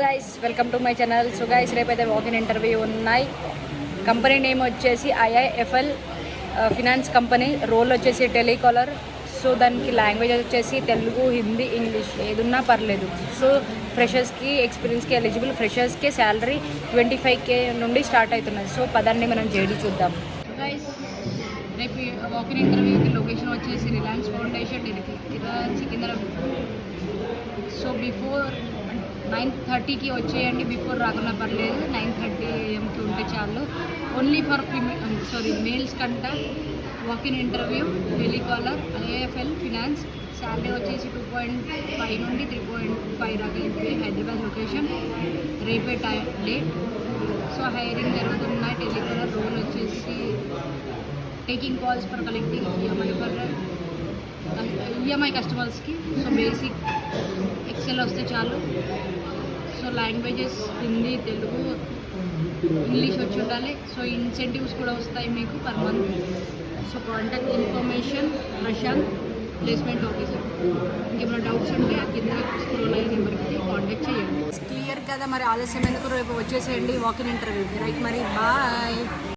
Guys welcome to my channel. So guys రేపైతే walk in interview ఉన్నాయి. Company name వచ్చేసి IIFL finance company. Role వచ్చేసి telecaller. So దానికి language వచ్చేసి తెలుగు, హిందీ, ఇంగ్లీష్ ఏదున్నా పర్లేదు. సో ఫ్రెషర్స్కి, ఎక్స్పీరియన్స్కి ఎలిజిబుల్. ఫ్రెషర్స్కి శాలరీ 25K నుండి స్టార్ట్ అవుతున్నది. సో పదండి మనం జేడీ చూద్దాం. గైస్ రేపు వాకిన్ ఇంటర్వ్యూకి లొకేషన్ వచ్చేసి Reliance Foundation Secunderabad. So before 9:30కి వచ్చేయండి. బిఫోర్ రాకుండా పర్లేదు. 9:30 AM ఉంటే చాలు. ఓన్లీ ఫర్ మేల్స్ కంట walk in interview telecaller IAFL finance. Salary వచ్చేసి 2.5 నుండి 3.5 దాకా. హైదరాబాద్ లొకేషన్. రేపే డేట్. సో హైరింగ్ జరుగుతున్నాయి. టెలికాలర్ రోల్ వచ్చేసి taking calls for collecting EMI కస్టమర్స్కి. సో బేసిక్ ఎక్సెల్ వస్తే చాలు. So languages Hindi, Telugu, English వచ్చి ఉండాలి. సో ఇన్సెంటివ్స్ కూడా వస్తాయి మీకు per month. So contact information Prashant, placement officer. ఇంకేమైనా డౌట్స్ ఉంటే ఆ కింద స్క్రోల్ అయ్యే నెంబర్కి కాంటాక్ట్ చేయండి. క్లియర్ కదా, మరి ఆలస్యం ఎందుకు, రేపు వచ్చేసేయండి వాకిన్ ఇంటర్వ్యూకి. రైట్, మరి బాయ్.